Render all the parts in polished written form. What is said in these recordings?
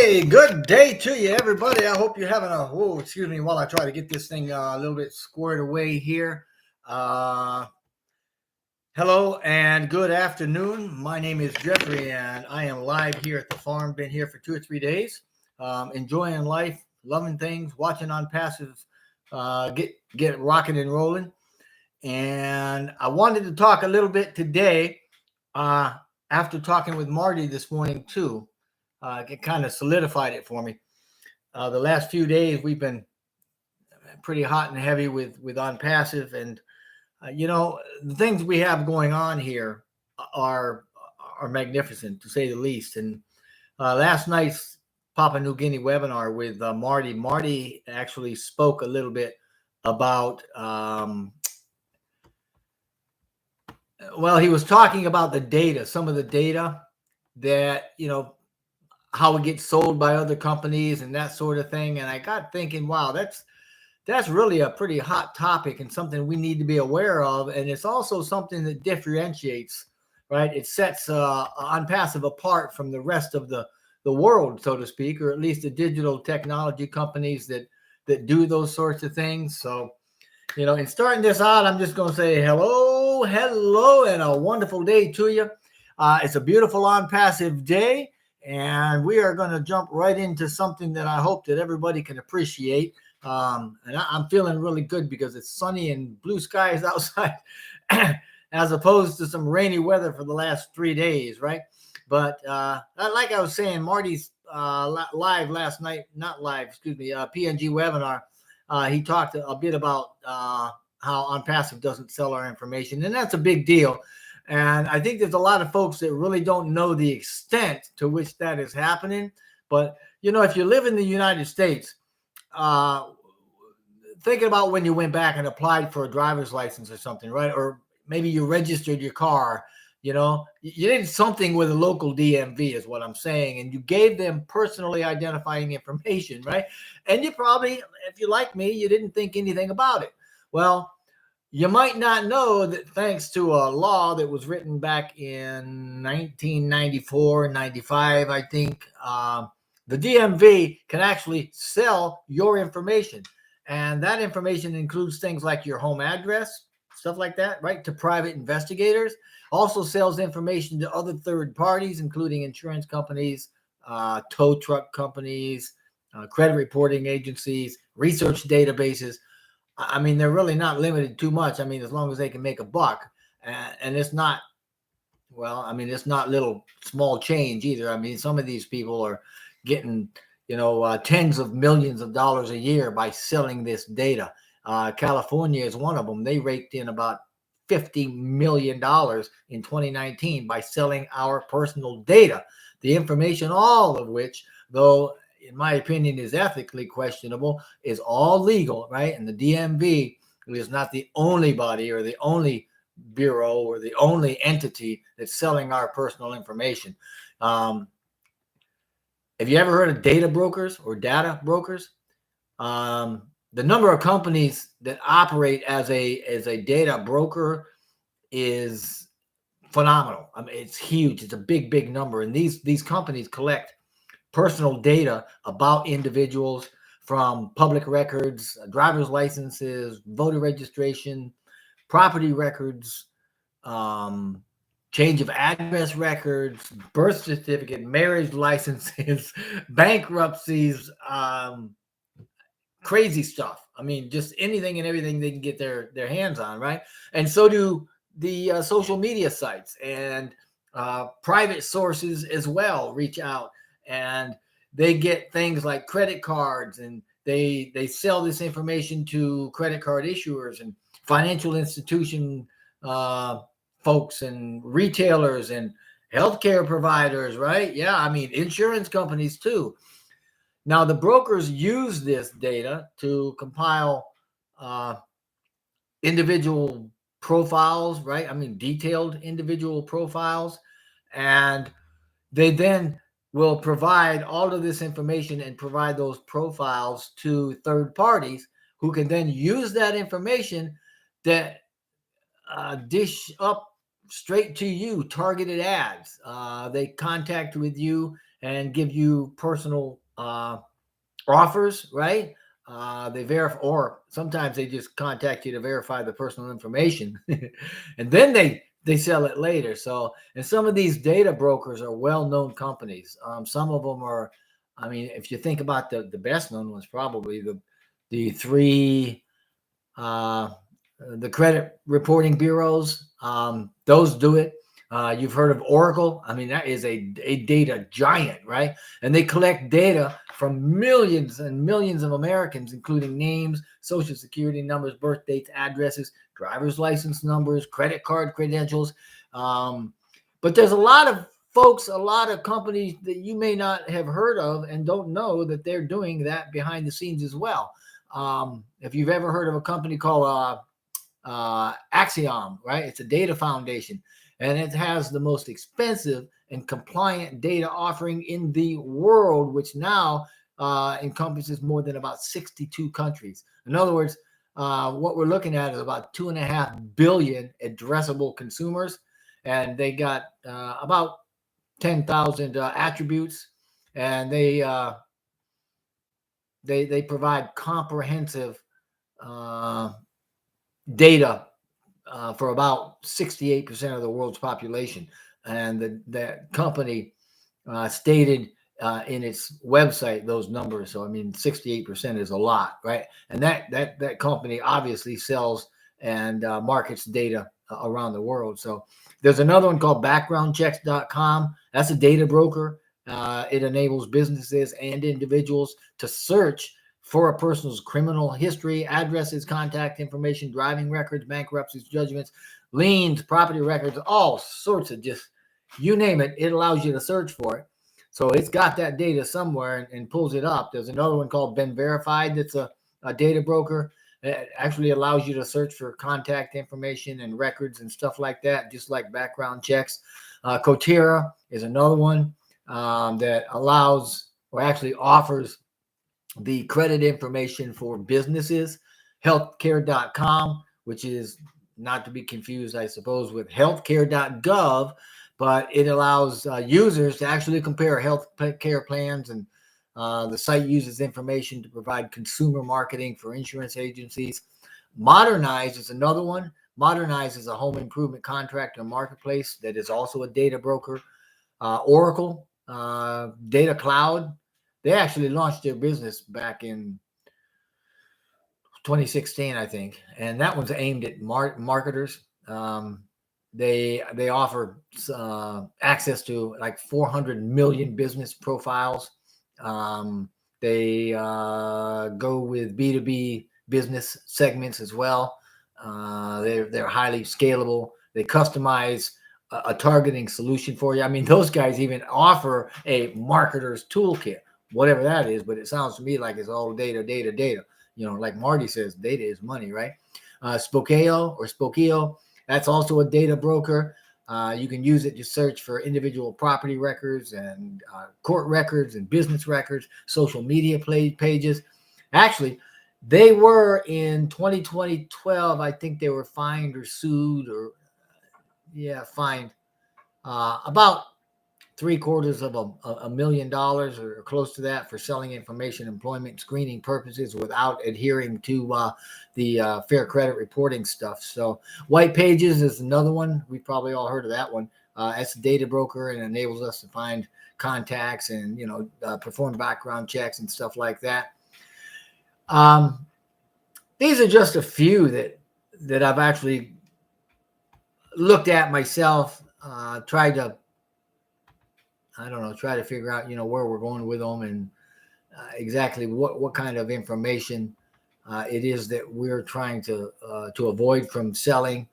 Hey, good day to you, everybody. I hope you're having excuse me while I try to get this thing a little bit squared away here. Uh, Hello and good afternoon. My name is Jeffrey, and I am live here at the farm. Been here for 2 or 3 days, enjoying life, loving things, watching on passive, get rocking and rolling. And I wanted to talk a little bit today, after talking with Marty this morning too. It kind of solidified it for me. The last few days we've been pretty hot and heavy with ONPASSIVE, and the things we have going on here are are magnificent to say the least. And last night's Papua New Guinea webinar with Marty actually spoke a little bit about. Well, he was talking about the data, some of the data that how it gets sold by other companies and that sort of thing. And I got thinking, wow, that's really a pretty hot topic and something we need to be aware of. And it's also something that differentiates, right? It sets ONPASSIVE apart from the rest of the world, so to speak, or at least the digital technology companies that do those sorts of things. So, in starting this out, I'm just going to say hello, and a wonderful day to you. It's a beautiful ONPASSIVE day, and we are going to jump right into something that I hope that everybody can appreciate. And I'm feeling really good because it's sunny and blue skies outside, as opposed to some rainy weather for the last 3 days, right? But like I was saying, Marty's live last night, not live, excuse me, PNG webinar. He talked a bit about how ONPASSIVE doesn't sell our information, and that's a big deal. And I think there's a lot of folks that really don't know the extent to which that is happening. But, if you live in the United States, thinking about when you went back and applied for a driver's license or something, right? Or maybe you registered your car, you did something with a local DMV is what I'm saying. And you gave them personally identifying information, right? And you probably, if you're like me, you didn't think anything about it. Well, you might not know that thanks to a law that was written back in 1994 and 95, I think, the DMV can actually sell your information. And that information includes things like your home address, stuff like that, right, to private investigators. Also sells information to other third parties, including insurance companies, tow truck companies, credit reporting agencies, research databases. I mean, they're really not limited too much. I mean, as long as they can make a buck. And it's not, it's not little small change either. I mean, some of these people are getting, tens of millions of dollars a year by selling this data. California is one of them. They raked in about $50 million in 2019 by selling our personal data, the information, all of which, though in my opinion is ethically questionable, is all legal, right? And the DMV is not the only body or the only bureau or the only entity that's selling our personal information. Have you ever heard of data brokers or data brokers? The number of companies that operate as a data broker is phenomenal. I mean, it's huge. It's a big number. And these companies collect personal data about individuals from public records, driver's licenses, voter registration, property records, change of address records, birth certificate, marriage licenses, bankruptcies, crazy stuff. I mean, just anything and everything they can get their hands on, right? And so do the social media sites, and private sources as well reach out, and they get things like credit cards, and they sell this information to credit card issuers and financial institution folks and retailers and healthcare providers, right? Yeah, I mean, insurance companies too. Now, the brokers use this data to compile individual profiles, right? I mean, detailed individual profiles. And they then will provide all of this information and provide those profiles to third parties who can then use that information that dish up straight to you, targeted ads. They contact with you and give you personal offers, right? They verify, or sometimes they just contact you to verify the personal information, and then they sell it later. So, and some of these data brokers are well-known companies. Some of them are, I mean, if you think about the best known ones, probably the three the credit reporting bureaus. Those do it. You've heard of Oracle. I mean, that is a data giant, right? And they collect data from millions and millions of Americans, including names, social security numbers, birth dates, addresses, driver's license numbers, credit card credentials. But there's a lot of folks, a lot of companies that you may not have heard of and don't know that they're doing that behind the scenes as well. If you've ever heard of a company called Axiom, right? It's a data foundation, and it has the most expensive and compliant data offering in the world, which now encompasses more than about 62 countries. In other words, what we're looking at is about 2.5 billion addressable consumers, and they got about 10,000 attributes, and they provide comprehensive data for about 68% of the world's population. And the company stated in its website those numbers. So, I mean, 68% is a lot, right? And that company obviously sells and markets data around the world. So there's another one called backgroundchecks.com. That's a data broker. It enables businesses and individuals to search for a person's criminal history, addresses, contact information, driving records, bankruptcies, judgments, liens, property records, all sorts of just, you name it, it allows you to search for it. So it's got that data somewhere and pulls it up. There's another one called Been Verified that's a data broker. It actually allows you to search for contact information and records and stuff like that, just like background checks. Cotera is another one that allows or actually offers the credit information for businesses. Healthcare.com, which is not to be confused, I suppose, with healthcare.gov, but it allows users to actually compare health care plans, and the site uses information to provide consumer marketing for insurance agencies. Modernize is another one. Modernize is a home improvement contractor marketplace that is also a data broker. Oracle, Data Cloud, they actually launched their business back in 2016, I think, and that one's aimed at marketers. They offer access to like 400 million business profiles. They go with B2B business segments as well. They're highly scalable. They customize a targeting solution for you. I mean, those guys even offer a marketer's toolkit, whatever that is, but it sounds to me like it's all data. You know, like Marty says, data is money, right? Spokeo, that's also a data broker. You can use it to search for individual property records and court records and business records, social media pages. Actually, they were in 2012, I think they were fined or sued or, fined about $750,000 or close to that for selling information, employment screening purposes without adhering to the fair credit reporting stuff. So White Pages is another one. We've probably all heard of that one. It's a data broker and enables us to find contacts and, perform background checks and stuff like that. These are just a few that I've actually looked at myself, tried to figure out, where we're going with them and exactly what kind of information it is that we're trying to avoid from selling.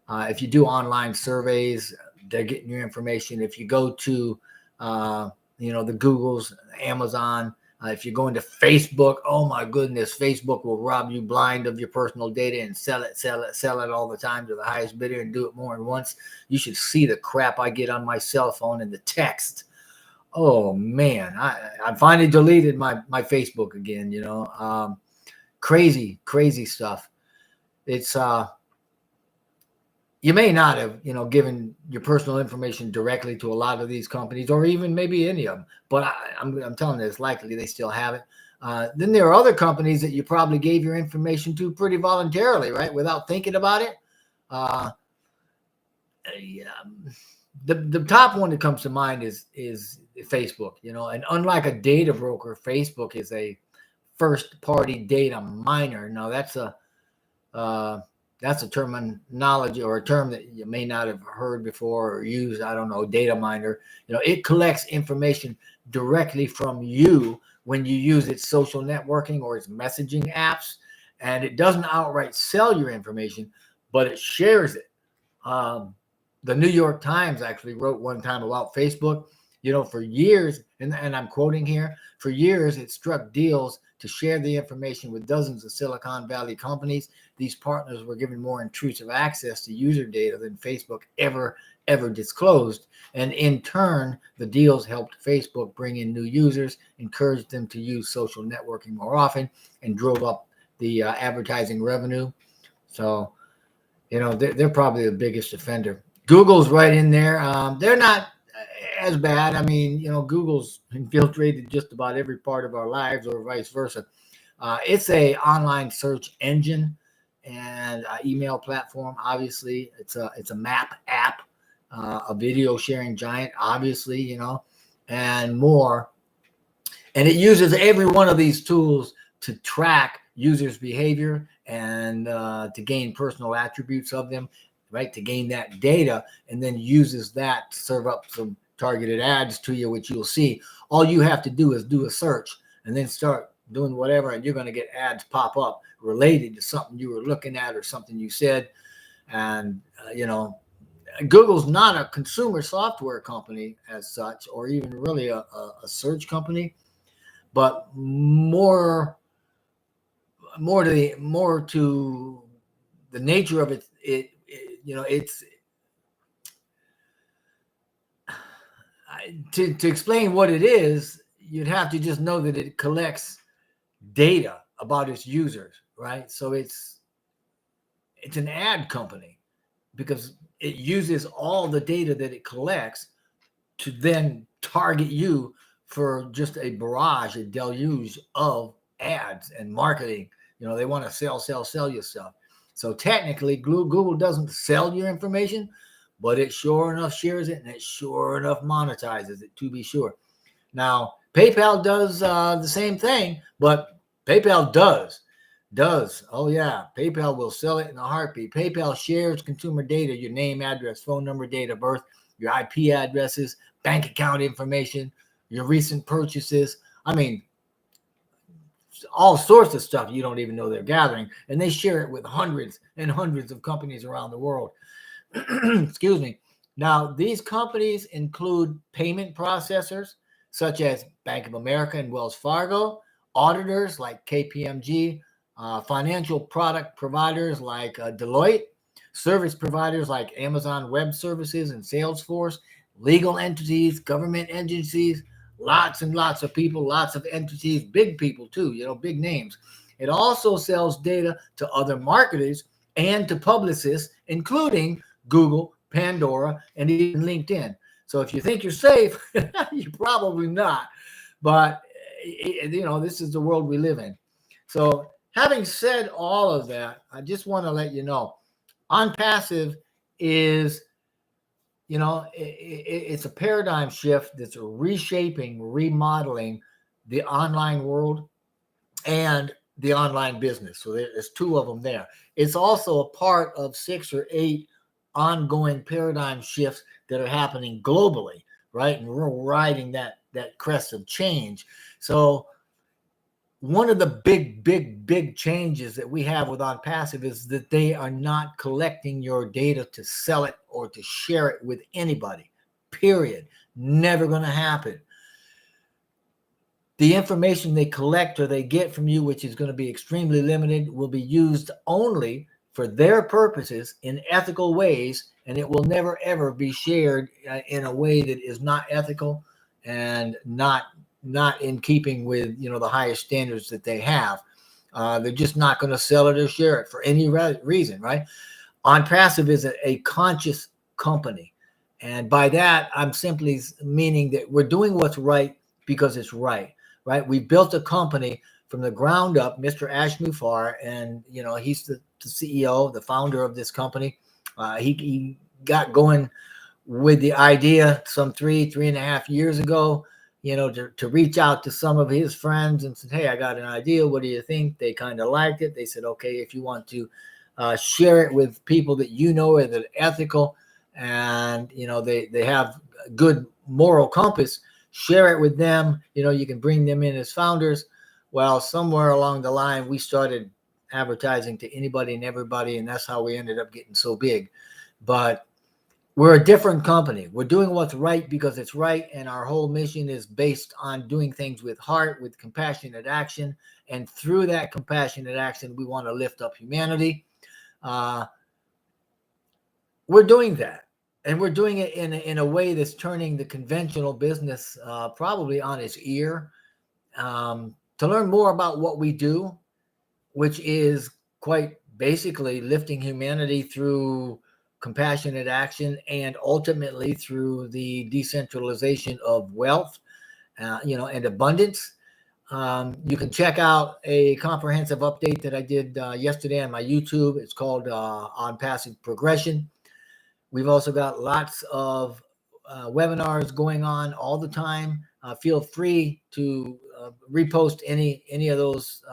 If you do online surveys, they're getting your information. If you go to, the Googles, Amazon, if you go into Facebook, oh my goodness, Facebook will rob you blind of your personal data and sell it all the time to the highest bidder and do it more than once. You should see the crap I get on my cell phone and the text. Oh man, I finally deleted my Facebook again, crazy stuff. It's you may not have, given your personal information directly to a lot of these companies, or even maybe any of them. But I'm telling you, it's likely they still have it. Then there are other companies that you probably gave your information to pretty voluntarily, right, without thinking about it. Yeah, the top one that comes to mind is Facebook. And unlike a data broker, Facebook is a first party data miner. Now that's a terminology or a term that you may not have heard before or used. I don't know, data miner. It collects information directly from you when you use its social networking or its messaging apps, and it doesn't outright sell your information, but it shares it. The New York Times actually wrote one time about Facebook. For years, and I'm quoting here, for years it struck deals to share the information with dozens of Silicon Valley companies. These partners were given more intrusive access to user data than Facebook ever disclosed. And in turn, the deals helped Facebook bring in new users, encouraged them to use social networking more often, and drove up the advertising revenue. So, they're probably the biggest offender. Google's right in there. They're not as bad. I mean, Google's infiltrated just about every part of our lives, or vice versa. It's a online search engine and email platform. Obviously, it's a map app, a video sharing giant, obviously, and more. And it uses every one of these tools to track users' behavior and to gain personal attributes of them, right? To gain that data, and then uses that to serve up some targeted ads to you, which you'll see. All you have to do is do a search and then start doing whatever, and you're going to get ads pop up related to something you were looking at or something you said. And, Google's not a consumer software company as such, or even really a search company, but more to the nature of it. It's to explain what it is, you'd have to just know that it collects data about its users, right? So it's an ad company because it uses all the data that it collects to then target you for just a barrage, a deluge of ads and marketing. They want to sell you stuff. So technically, Google doesn't sell your information, but it sure enough shares it, and it sure enough monetizes it, to be sure. Now, PayPal does the same thing, but PayPal does. Oh, yeah. PayPal will sell it in a heartbeat. PayPal shares consumer data, your name, address, phone number, date of birth, your IP addresses, bank account information, your recent purchases. I mean, all sorts of stuff you don't even know they're gathering. And they share it with hundreds and hundreds of companies around the world. Excuse me. Now, these companies include payment processors such as Bank of America and Wells Fargo, auditors like KPMG, financial product providers like Deloitte, service providers like Amazon Web Services and Salesforce, legal entities, government agencies, lots and lots of people, lots of entities, big people too, big names. It also sells data to other marketers and to publicists, including Google, Pandora, and even LinkedIn. So if you think you're safe, you're probably not. But, this is the world we live in. So having said all of that, I just want to let you know, ONPASSIVE is, it's a paradigm shift that's reshaping, remodeling the online world and the online business. So there's two of them there. It's also a part of 6 or 8 ongoing paradigm shifts that are happening globally, right? And we're riding that crest of change. So one of the big changes that we have with ONPASSIVE is that they are not collecting your data to sell it or to share it with anybody, period. Never going to happen. The information they collect or they get from you, which is going to be extremely limited, will be used only for their purposes in ethical ways, and it will never, ever be shared in a way that is not ethical and not in keeping with, the highest standards that they have. They're just not going to sell it or share it for any reason, right? OnPassive is a conscious company. And by that, I'm simply meaning that we're doing what's right because it's right, right? We built a company from the ground up, Mr. Ash Mufar, and, he's the CEO, the founder of this company. He got going with the idea some 3.5 years ago, to reach out to some of his friends and said, hey, I got an idea. What do you think? They kind of liked it. They said, okay, if you want to share it with people that that are ethical and, they have a good moral compass, share it with them. You can bring them in as founders. Well, somewhere along the line, we started advertising to anybody and everybody, and that's how we ended up getting so big. But we're a different company. We're doing what's right because it's right, and our whole mission is based on doing things with heart, with compassionate action, and through that compassionate action, we want to lift up humanity. We're doing that, and we're doing it in a way that's turning the conventional business probably on its ear. To learn more about what we do, which is quite basically lifting humanity through compassionate action and ultimately through the decentralization of wealth, and abundance. You can check out a comprehensive update that I did yesterday on my YouTube. It's called ONPASSIVE Progression. We've also got lots of webinars going on all the time. Feel free to repost any of those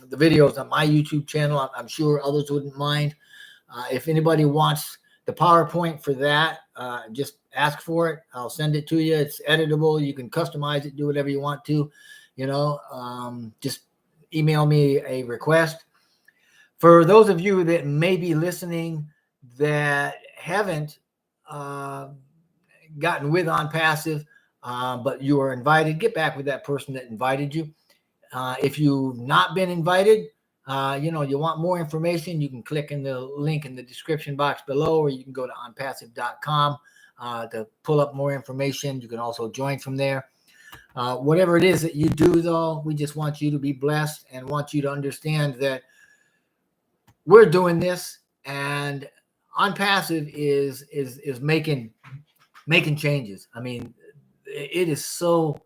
the videos on my YouTube channel. I'm sure others wouldn't mind. If anybody wants the PowerPoint for that, just ask for it. I'll send it to you. It's editable. You can customize it, do whatever you want to, just email me a request. For those of you that may be listening that haven't gotten with OnPassive, but you are invited, get back with that person that invited you. If you've not been invited, you want more information, you can click in the link in the description box below, or you can go to onpassive.com to pull up more information. You can also join from there. Whatever it is that you do, though, we just want you to be blessed and want you to understand that we're doing this, and OnPassive is making changes. I mean, it is so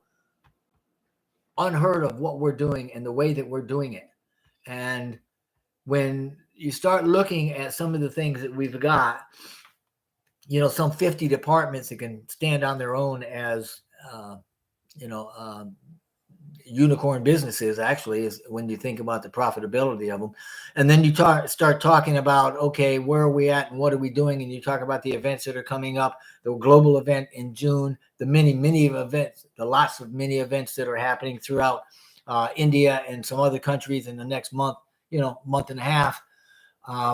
unheard of what we're doing and the way that we're doing it. And when you start looking at some of the things that we've got, some 50 departments that can stand on their own as, unicorn businesses, actually, is when you think about the profitability of them. And then you start talking about, okay, where are we at and what are we doing? And you talk about the events that are coming up, the global event in June, the many events, the lots of many events that are happening throughout India and some other countries in the next month, month and a half.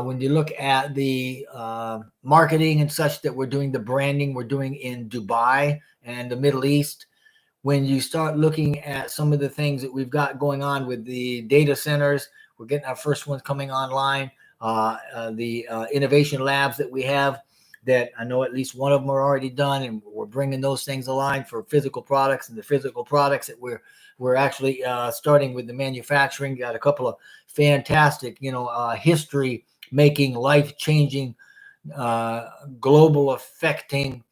When you look at the marketing and such that we're doing, the branding we're doing in Dubai and the Middle East, when you start looking at some of the things that we've got going on with the data centers, we're getting our first ones coming online, the innovation labs that we have, that I know at least one of them are already done, and we're bringing those things aligned for physical products, and the physical products that we're actually starting with the manufacturing. Got a couple of fantastic, history making, life-changing, global affecting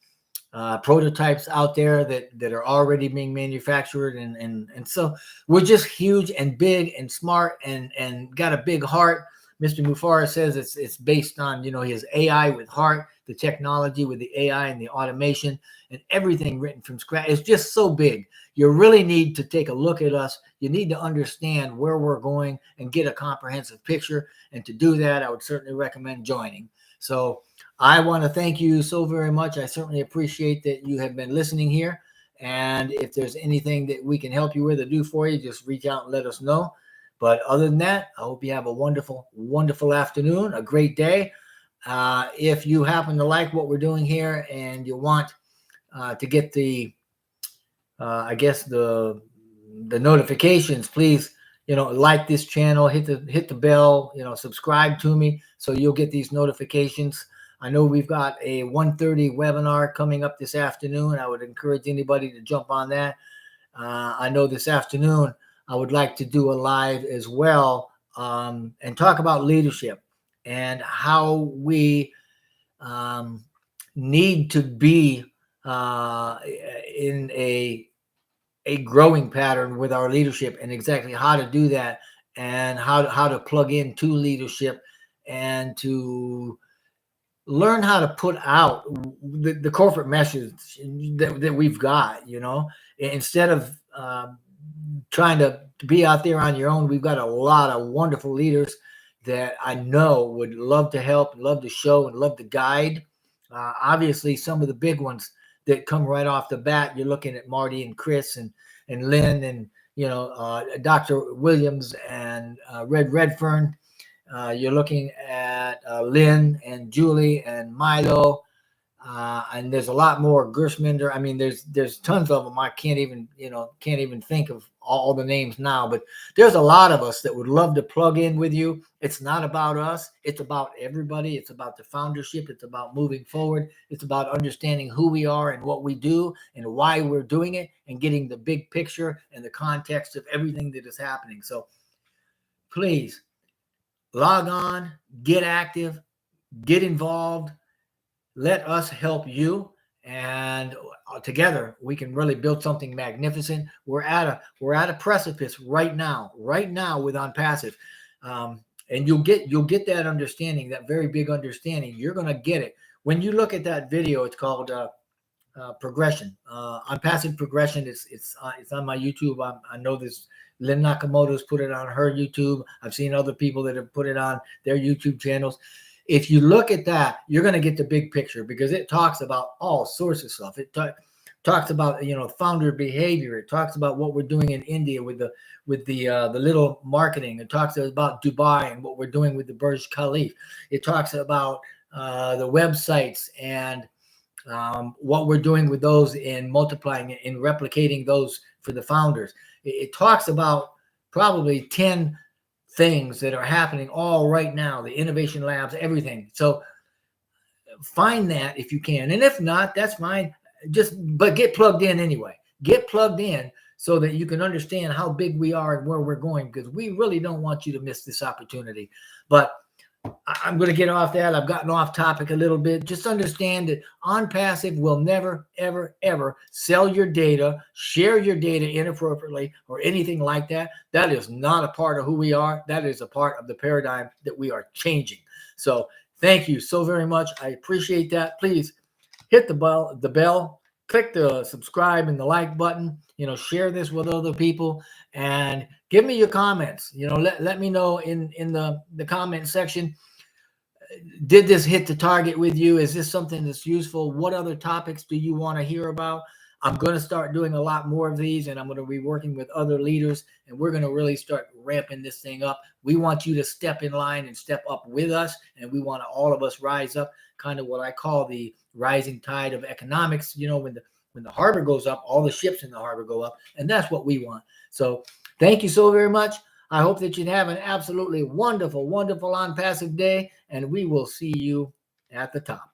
prototypes out there that are already being manufactured, and so we're just huge and big and smart and got a big heart. Mr. Mufara says it's based on his AI with heart, the technology with the AI and the automation and everything written from scratch. It's just so big. You really need to take a look at us. You need to understand where we're going and get a comprehensive picture. And to do that, I would certainly recommend joining. So I want to thank you so very much. I certainly appreciate that you have been listening here. And if there's anything that we can help you with or do for you, just reach out and let us know. But other than that, I hope you have a wonderful, wonderful afternoon, a great day. If you happen to like what we're doing here and you want to get the notifications, please, like this channel, hit the bell, subscribe to me so you'll get these notifications. I know we've got a 1:30 webinar coming up this afternoon. I would encourage anybody to jump on that. I know this afternoon I would like to do a live as well and talk about leadership. and how we need to be in a growing pattern with our leadership, and exactly how to do that, and how to plug into leadership, and to learn how to put out the corporate message that we've got, instead of trying to be out there on your own. We've got a lot of wonderful leaders that I know would love to help, love to show, and love to guide. Obviously, some of the big ones that come right off the bat, you're looking at Marty and Chris and Lynn and Dr. Williams and Redfern. You're looking at Lynn and Julie and Milo, and there's a lot more. Gersminder. I mean, there's tons of them. I can't even think of all the names now, but there's a lot of us that would love to plug in with you. It's not about us. It's about everybody. It's about the foundership. It's about moving forward. It's about understanding who we are and what we do and why we're doing it, and getting the big picture and the context of everything that is happening. So please log on, get active, get involved. Let us help you, and together we can really build something magnificent. We're at a precipice right now with ONPASSIVE, and you'll get that understanding, that very big understanding. You're going to get it when you look at that video. It's called progression, ONPASSIVE progression. It's on my YouTube. I know this. Lynn Nakamoto's put it on her YouTube. I've seen other people that have put it on their YouTube channels. If you look at that, you're going to get the big picture, because it talks about all sorts of stuff. It talks about founder behavior. It talks about what we're doing in India with the little marketing. It talks about Dubai and what we're doing with the Burj Khalifa. It talks about the websites and what we're doing with those, in multiplying and replicating those for the founders. It talks about probably 10 things that are happening all right now, the innovation labs, everything. So find that if you can, and if not, that's fine. But get plugged in anyway. Get plugged in so that you can understand how big we are and where we're going, because we really don't want you to miss this opportunity. But I'm going to get off that. I've gotten off topic a little bit. Just understand that ONPASSIVE will never, ever, ever sell your data, share your data inappropriately, or anything like that. That is not a part of who we are. That is a part of the paradigm that we are changing. So thank you so very much. I appreciate that. Please hit the bell, click the subscribe and the like button. Share this with other people, and give me your comments. Let me know in the comment section. Did this hit the target with you? Is this something that's useful? What other topics do you want to hear about? I'm going to start doing a lot more of these, and I'm going to be working with other leaders, and we're going to really start ramping this thing up. We want you to step in line and step up with us, and we want all of us rise up, kind of what I call the rising tide of economics. When the harbor goes up, all the ships in the harbor go up, and that's what we want. So thank you so very much. I hope that you have an absolutely wonderful, wonderful ONPASSIVE day, and we will see you at the top.